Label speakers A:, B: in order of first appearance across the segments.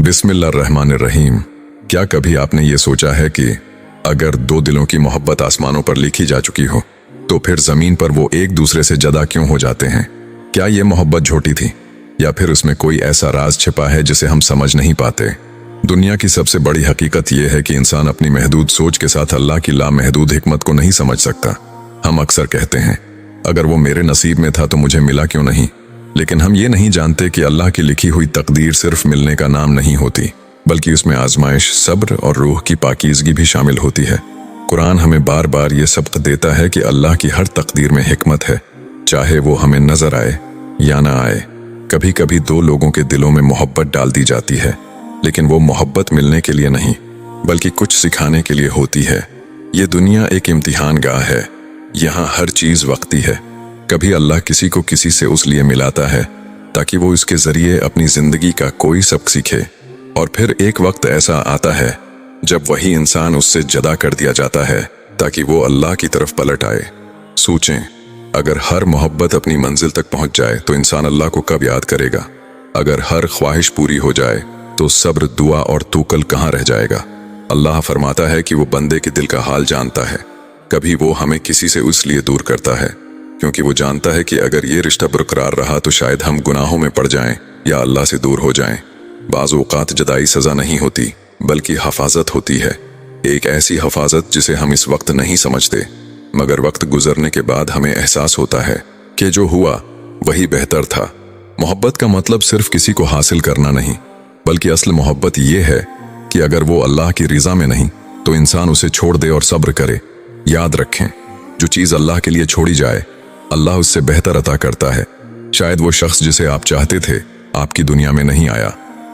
A: बिस्मिल्लाहिर्रहमानिर्रहीम। क्या कभी आपने ये सोचा है कि अगर दो दिलों की मोहब्बत आसमानों पर लिखी जा चुकी हो तो फिर जमीन पर वो एक दूसरे से जुदा क्यों हो जाते हैं? क्या ये मोहब्बत झूठी थी या फिर उसमें कोई ऐसा राज छिपा है जिसे हम समझ नहीं पाते? दुनिया की सबसे बड़ी हकीकत यह है कि इंसान अपनी महदूद सोच के साथ अल्लाह की लामहदूद हिकमत को नहीं समझ सकता। हम अक्सर कहते हैं, अगर वो मेरे नसीब में था तो मुझे मिला क्यों नहीं? लेकिन हम ये नहीं जानते कि अल्लाह की लिखी हुई तकदीर सिर्फ मिलने का नाम नहीं होती, बल्कि उसमें आजमाइश, सब्र और रूह की पाकीज़गी भी शामिल होती है। कुरान हमें बार बार ये सबक देता है कि अल्लाह की हर तकदीर में हिकमत है, चाहे वो हमें नजर आए या ना आए। कभी कभी दो लोगों के दिलों में मोहब्बत डाल दी जाती है, लेकिन वो मोहब्बत मिलने के लिए नहीं, बल्कि कुछ सिखाने के लिए होती है। ये दुनिया एक इम्तिहान गाह है, यहाँ हर चीज़ वक्ती है। कभी अल्लाह किसी को किसी से उस लिए मिलाता है ताकि वो इसके जरिए अपनी जिंदगी का कोई सबक सीखे, और फिर एक वक्त ऐसा आता है जब वही इंसान उससे जुदा कर दिया जाता है ताकि वो अल्लाह की तरफ पलट आए। सोचें, अगर हर मोहब्बत अपनी मंजिल तक पहुंच जाए तो इंसान अल्लाह को कब याद करेगा? अगर हर ख्वाहिश पूरी हो जाए तो सब्र, दुआ और तूकल कहाँ रह जाएगा? अल्लाह फरमाता है कि वो बंदे के दिल का हाल जानता है। कभी वो हमें किसी से इसलिए दूर करता है क्योंकि वो जानता है कि अगर ये रिश्ता बरकरार रहा तो शायद हम गुनाहों में पड़ जाएं या अल्लाह से दूर हो जाएं। बाज़ औक़ात जुदाई सज़ा नहीं होती, बल्कि हफाजत होती है। एक ऐसी हफाजत जिसे हम इस वक्त नहीं समझते, मगर वक्त गुजरने के बाद हमें एहसास होता है कि जो हुआ वही बेहतर था। मोहब्बत का मतलब सिर्फ किसी को हासिल करना नहीं, बल्कि असल मोहब्बत ये है कि अगर वो अल्लाह की रज़ा में नहीं तो इंसान उसे छोड़ दे और सब्र करे। याद रखें, जो चीज़ अल्लाह के लिए छोड़ी जाए, अल्लाह उससे बेहतर अता करता है। शायद वो शख्स जिसे आप चाहते थे आपकी दुनिया में नहीं आया,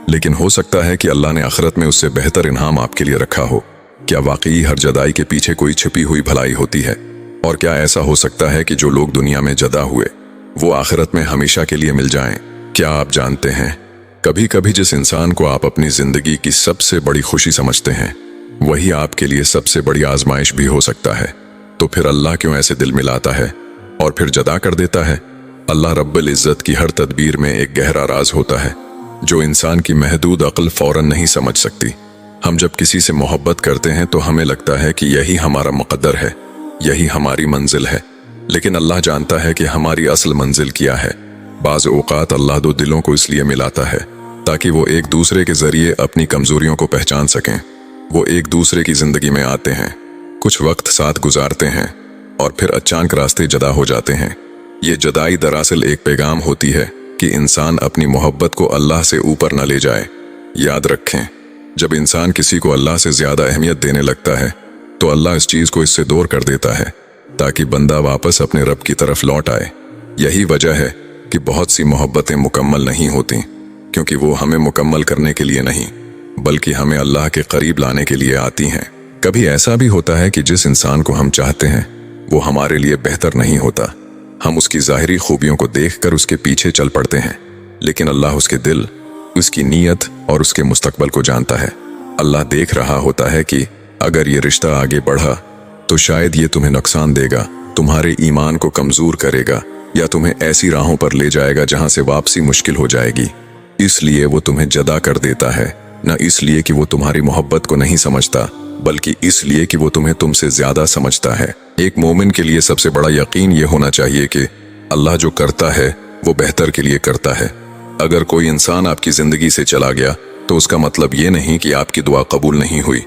A: लेकिन हो सकता है कि अल्लाह ने आखिरत में उससे बेहतर इनाम आपके लिए रखा हो। क्या वाकई हर जुदाई के पीछे कोई छिपी हुई भलाई होती है? और क्या ऐसा हो सकता है कि जो लोग दुनिया में जुदा हुए वो आखिरत में हमेशा के लिए मिल जाएं? क्या आप जानते हैं, कभी कभी जिस इंसान को आप अपनी जिंदगी की सबसे बड़ी खुशी समझते हैं वही आपके लिए सबसे बड़ी आजमाइश भी हो सकता है। तो फिर अल्लाह क्यों ऐसे दिल मिलाता है और फिर जुदा कर देता है? अल्लाह रब्बुल इज़्ज़त की हर तदबीर में एक गहरा राज होता है जो इंसान की महदूद अक्ल फौरन नहीं समझ सकती। हम जब किसी से मोहब्बत करते हैं तो हमें लगता है कि यही हमारा मुक़द्दर है, यही हमारी मंजिल है, लेकिन अल्लाह जानता है कि हमारी असल मंजिल क्या है। बाज़ औक़ात अल्लाह दो दिलों को इसलिए मिलाता है ताकि वो एक दूसरे के जरिए अपनी कमजोरियों को पहचान सकें। वो एक दूसरे की जिंदगी में आते हैं, कुछ वक्त साथ गुजारते हैं और फिर अचानक रास्ते जुदा हो जाते हैं। ये जुदाई दरअसल एक पैगाम होती है कि इंसान अपनी मोहब्बत को अल्लाह से ऊपर न ले जाए। याद रखें, जब इंसान किसी को अल्लाह से ज्यादा अहमियत देने लगता है तो अल्लाह इस चीज को इससे दूर कर देता है ताकि बंदा वापस अपने रब की तरफ लौट आए। यही वजह है कि बहुत सी मोहब्बतें मुकम्मल नहीं होती, क्योंकि वो हमें मुकम्मल करने के लिए नहीं, बल्कि हमें अल्लाह के करीब लाने के लिए आती हैं। कभी ऐसा भी होता है कि जिस इंसान को हम चाहते हैं वो हमारे लिए बेहतर नहीं होता। हम उसकी ज़ाहिरी खूबियों को देखकर उसके पीछे चल पड़ते हैं, लेकिन अल्लाह उसके दिल, उसकी नीयत और उसके मुस्तकबल को जानता है। अल्लाह देख रहा होता है कि अगर ये रिश्ता आगे बढ़ा तो शायद ये तुम्हें नुकसान देगा, तुम्हारे ईमान को कमज़ोर करेगा या तुम्हें ऐसी राहों पर ले जाएगा जहां से वापसी मुश्किल हो जाएगी। इसलिए वो तुम्हें जुदा कर देता है, न इसलिए कि वो तुम्हारी मोहब्बत को नहीं समझता, बल्कि इसलिए कि वो तुम्हें तुमसे ज्यादा समझता है। एक मोमिन के लिए सबसे बड़ा यकीन ये होना चाहिए कि अल्लाह जो करता है वो बेहतर के लिए करता है। अगर कोई इंसान आपकी जिंदगी से चला गया तो उसका मतलब ये नहीं कि आपकी दुआ कबूल नहीं हुई,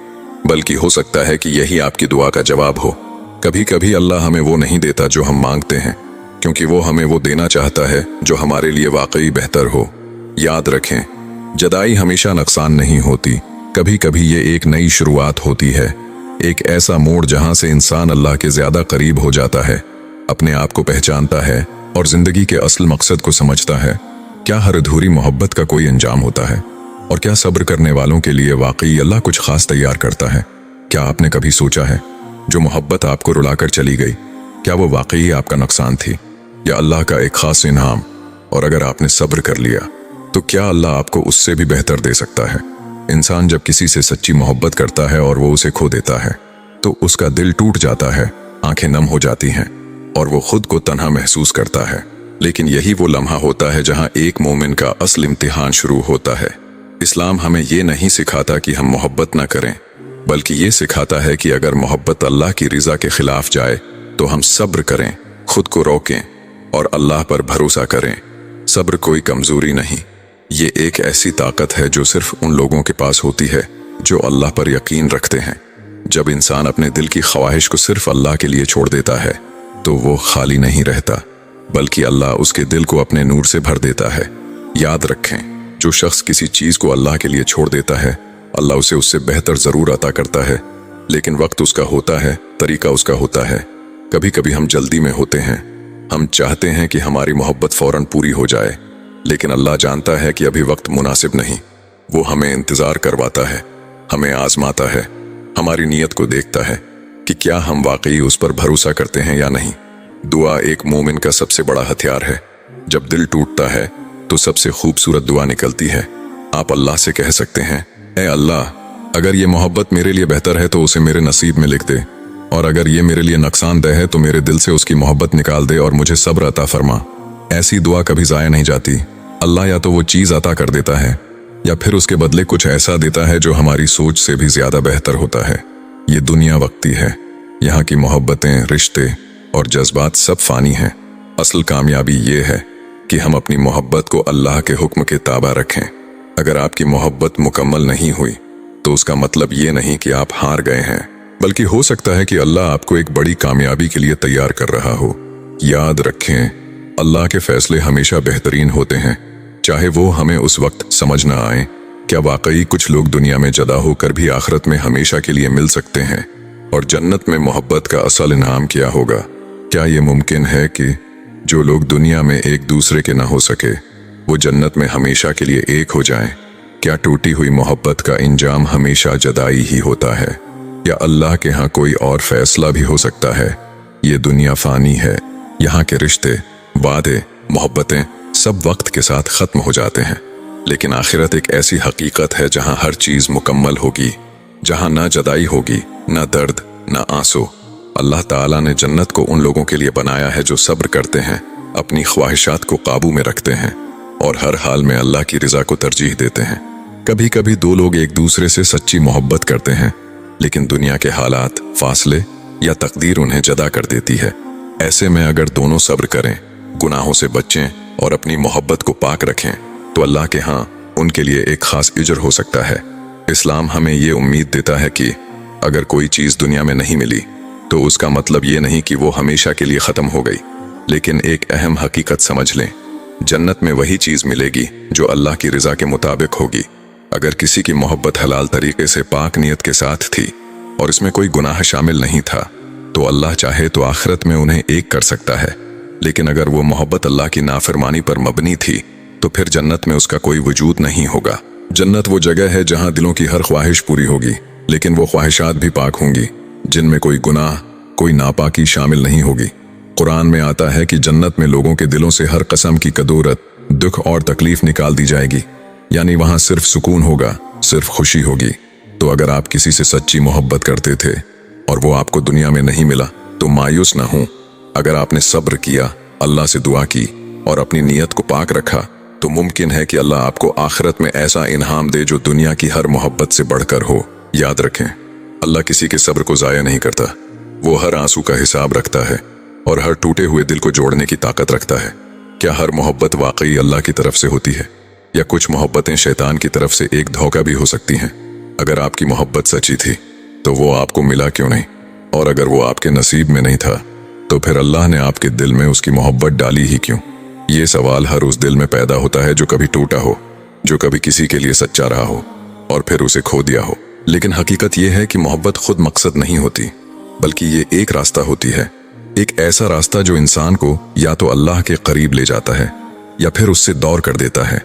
A: बल्कि हो सकता है कि यही आपकी दुआ का जवाब हो। कभी कभी अल्लाह हमें वो नहीं देता जो हम मांगते हैं, क्योंकि वो हमें वो देना चाहता है जो हमारे लिए वाकई बेहतर हो। याद रखें, जुदाई हमेशा नुकसान नहीं होती, कभी कभी ये एक नई शुरुआत होती है, एक ऐसा मोड़ जहां से इंसान अल्लाह के ज्यादा करीब हो जाता है, अपने आप को पहचानता है और जिंदगी के असल मकसद को समझता है। क्या हर अधूरी मोहब्बत का कोई अंजाम होता है? और क्या सब्र करने वालों के लिए वाकई अल्लाह कुछ खास तैयार करता है? क्या आपने कभी सोचा है, जो मोहब्बत आपको रुलाकर चली गई, क्या वो वाकई आपका नुकसान थी या अल्लाह का एक खास इनाम? और अगर आपने सब्र कर लिया तो क्या अल्लाह आपको उससे भी बेहतर दे सकता है? इंसान जब किसी से सच्ची मोहब्बत करता है और वो उसे खो देता है तो उसका दिल टूट जाता है, आंखें नम हो जाती हैं और वो खुद को तन्हा महसूस करता है। लेकिन यही वो लम्हा होता है जहां एक मोमिन का असल इम्तिहान शुरू होता है। इस्लाम हमें ये नहीं सिखाता कि हम मोहब्बत ना करें, बल्कि ये सिखाता है कि अगर मोहब्बत अल्लाह की रिजा के खिलाफ जाए तो हम सब्र करें, खुद को रोकें और अल्लाह पर भरोसा करें। सब्र कोई कमजोरी नहीं, ये एक ऐसी ताकत है जो सिर्फ उन लोगों के पास होती है जो अल्लाह पर यकीन रखते हैं। जब इंसान अपने दिल की ख्वाहिश को सिर्फ अल्लाह के लिए छोड़ देता है तो वो खाली नहीं रहता, बल्कि अल्लाह उसके दिल को अपने नूर से भर देता है। याद रखें, जो शख्स किसी चीज को अल्लाह के लिए छोड़ देता है, अल्लाह उसे उससे बेहतर जरूर अता करता है, लेकिन वक्त उसका होता है, तरीका उसका होता है। कभी कभी हम जल्दी में होते हैं, हम चाहते हैं कि हमारी मोहब्बत फौरन पूरी हो जाए, लेकिन अल्लाह जानता है कि अभी वक्त मुनासिब नहीं। वो हमें इंतजार करवाता है, हमें आजमाता है, हमारी नीयत को देखता है कि क्या हम वाकई उस पर भरोसा करते हैं या नहीं। दुआ एक मोमिन का सबसे बड़ा हथियार है। जब दिल टूटता है तो सबसे खूबसूरत दुआ निकलती है। आप अल्लाह से कह सकते हैं, ए अल्लाह, अगर ये मोहब्बत मेरे लिए बेहतर है तो उसे मेरे नसीब में लिख दे, और अगर ये मेरे लिए नुकसानदेह है तो मेरे दिल से उसकी मोहब्बत निकाल दे और मुझे सब्र अता फरमा। ऐसी दुआ कभी जाया नहीं जाती। अल्लाह या तो वो चीज अता कर देता है या फिर उसके बदले कुछ ऐसा देता है जो हमारी सोच से भी ज्यादा बेहतर होता है। ये दुनिया वक्ती है, यहाँ की मोहब्बतें, रिश्ते और जज्बात सब फानी हैं। असल कामयाबी ये है कि हम अपनी मोहब्बत को अल्लाह के हुक्म के ताबा रखें। अगर आपकी मोहब्बत मुकम्मल नहीं हुई तो उसका मतलब ये नहीं कि आप हार गए हैं, बल्कि हो सकता है कि अल्लाह आपको एक बड़ी कामयाबी के लिए तैयार कर रहा हो। याद रखें, अल्लाह के फैसले हमेशा बेहतरीन होते हैं, चाहे वो हमें उस वक्त समझ न आए। क्या वाकई कुछ लोग दुनिया में जदा होकर भी आखिरत में हमेशा के लिए मिल सकते हैं? और जन्नत में मोहब्बत का असल इनाम क्या होगा? क्या ये मुमकिन है कि जो लोग दुनिया में एक दूसरे के न हो सके वो जन्नत में हमेशा के लिए एक हो जाएं? क्या टूटी हुई मोहब्बत का इंजाम हमेशा जदाई ही होता है, या अल्लाह के यहाँ कोई और फैसला भी हो सकता है? ये दुनिया फानी है, यहाँ के रिश्ते, वादे, मोहब्बतें सब वक्त के साथ खत्म हो जाते हैं, लेकिन आखिरत एक ऐसी हकीकत है जहां हर चीज मुकम्मल होगी, जहां ना जदाई होगी, ना दर्द, ना आंसू। अल्लाह ताला ने जन्नत को उन लोगों के लिए बनाया है जो सब्र करते हैं, अपनी ख्वाहिशात को काबू में रखते हैं और हर हाल में अल्लाह की रिजा को तरजीह देते हैं। कभी कभी दो लोग एक दूसरे से सच्ची मोहब्बत करते हैं, लेकिन दुनिया के हालात, फासले या तकदीर उन्हें जदा कर देती है। ऐसे में अगर दोनों सब्र करें, गुनाहों से बचें और अपनी मोहब्बत को पाक रखें तो अल्लाह के यहाँ उनके लिए एक खास इजर हो सकता है। इस्लाम हमें ये उम्मीद देता है कि अगर कोई चीज दुनिया में नहीं मिली तो उसका मतलब ये नहीं कि वो हमेशा के लिए खत्म हो गई, लेकिन एक अहम हकीकत समझ लें, जन्नत में वही चीज मिलेगी जो अल्लाह की रिजा के मुताबिक होगी। अगर किसी की मोहब्बत हलाल तरीके से पाक नियत के साथ थी और इसमें कोई गुनाह शामिल नहीं था तो अल्लाह चाहे तो आखिरत में उन्हें एक कर सकता है, लेकिन अगर वो मोहब्बत अल्लाह की नाफरमानी पर मबनी थी तो फिर जन्नत में उसका कोई वजूद नहीं होगा। जन्नत वो जगह है जहां दिलों की हर ख्वाहिश पूरी होगी, लेकिन वो ख्वाहिशात भी पाक होंगी जिनमें कोई गुनाह, कोई नापाकी शामिल नहीं होगी। कुरान में आता है कि जन्नत में लोगों के दिलों से हर किस्म की कदूरत, दुख और तकलीफ निकाल दी जाएगी, यानी वहां सिर्फ सुकून होगा, सिर्फ खुशी होगी। तो अगर आप किसी से सच्ची मोहब्बत करते थे और वो आपको दुनिया में नहीं मिला तो मायूस ना हो। अगर आपने सब्र किया, अल्लाह से दुआ की और अपनी नीयत को पाक रखा तो मुमकिन है कि अल्लाह आपको आखिरत में ऐसा इनाम दे जो दुनिया की हर मोहब्बत से बढ़कर हो। याद रखें, अल्लाह किसी के सब्र को जाया नहीं करता। वो हर आंसू का हिसाब रखता है और हर टूटे हुए दिल को जोड़ने की ताकत रखता है। क्या हर मोहब्बत वाकई अल्लाह की तरफ से होती है, या कुछ मोहब्बतें शैतान की तरफ से एक धोखा भी हो सकती हैं? अगर आपकी मोहब्बत सच्ची थी तो वो आपको मिला क्यों नहीं? और अगर वो आपके नसीब में नहीं था तो फिर अल्लाह ने आपके दिल में उसकी मोहब्बत डाली ही क्यों? ये सवाल हर उस दिल में पैदा होता है जो कभी टूटा हो, जो कभी किसी के लिए सच्चा रहा हो और फिर उसे खो दिया हो। लेकिन हकीकत यह है कि मोहब्बत खुद मकसद नहीं होती, बल्कि ये एक रास्ता होती है, एक ऐसा रास्ता जो इंसान को या तो अल्लाह के करीब ले जाता है या फिर उससे दूर कर देता है।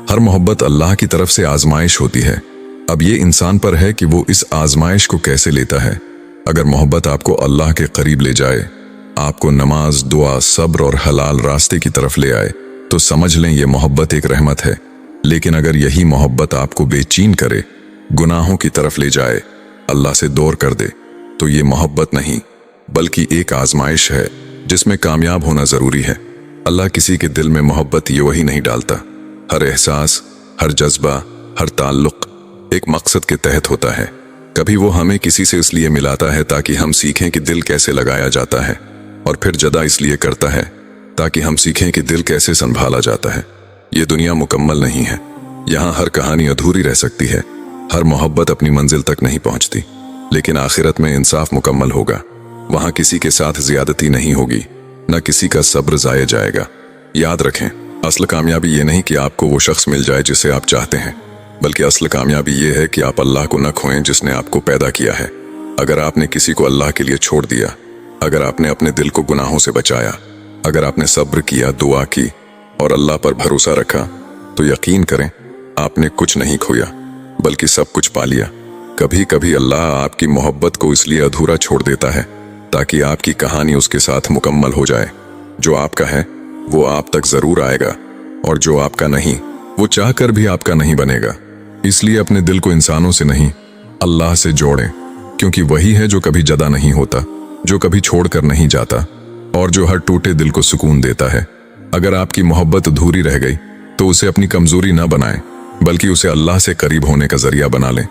A: हर मोहब्बत अल्लाह की तरफ से आजमाइश होती है। अब ये इंसान पर है कि वो इस आजमाइश को कैसे लेता है। अगर मोहब्बत आपको अल्लाह के करीब ले जाए, आपको नमाज, दुआ, सब्र और हलाल रास्ते की तरफ ले आए, तो समझ लें ये मोहब्बत एक रहमत है। लेकिन अगर यही मोहब्बत आपको बेचैन करे, गुनाहों की तरफ ले जाए, अल्लाह से दूर कर दे, तो ये मोहब्बत नहीं बल्कि एक आजमाइश है जिसमें कामयाब होना जरूरी है। अल्लाह किसी के दिल में मोहब्बत ये वही नहीं डालता। हर एहसास, हर जज्बा, हर ताल्लुक एक मकसद के तहत होता है। कभी वो हमें किसी से इसलिए मिलाता है ताकि हम सीखें कि दिल कैसे लगाया जाता है, और फिर जुदा इसलिए करता है ताकि हम सीखें कि दिल कैसे संभाला जाता है। ये दुनिया मुकम्मल नहीं है। यहाँ हर कहानी अधूरी रह सकती है, हर मोहब्बत अपनी मंजिल तक नहीं पहुंचती, लेकिन आखिरत में इंसाफ मुकम्मल होगा। वहां किसी के साथ ज्यादती नहीं होगी, न किसी का सब्र जाया जाएगा। याद रखें, असल कामयाबी ये नहीं कि आपको वो शख्स मिल जाए जिसे आप चाहते हैं, बल्कि असल कामयाबी ये है कि आप अल्लाह को न खोएं जिसने आपको पैदा किया है। अगर आपने किसी को अल्लाह के लिए छोड़ दिया, अगर आपने अपने दिल को गुनाहों से बचाया, अगर आपने सब्र किया, दुआ की और अल्लाह पर भरोसा रखा, तो यकीन करें आपने कुछ नहीं खोया बल्कि सब कुछ पा लिया। कभी कभी अल्लाह आपकी मोहब्बत को इसलिए अधूरा छोड़ देता है ताकि आपकी कहानी उसके साथ मुकम्मल हो जाए। जो आपका है वो आप तक जरूर आएगा, और जो आपका नहीं वो चाहकर भी आपका नहीं बनेगा। इसलिए अपने दिल को इंसानों से नहीं, अल्लाह से जोड़ें, क्योंकि वही है जो कभी जदा नहीं होता, जो कभी छोड़कर नहीं जाता, और जो हर टूटे दिल को सुकून देता है। अगर आपकी मोहब्बत अधूरी रह गई तो उसे अपनी कमजोरी न बनाएं, बल्कि उसे अल्लाह से करीब होने का जरिया बना लें,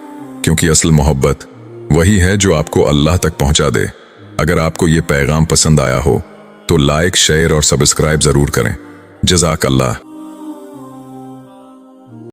A: क्योंकि असल मोहब्बत वही है जो आपको अल्लाह तक पहुंचा दे। अगर आपको ये पैगाम पसंद आया हो तो लाइक, शेयर और सब्सक्राइब जरूर करें। जज़ाक अल्लाह।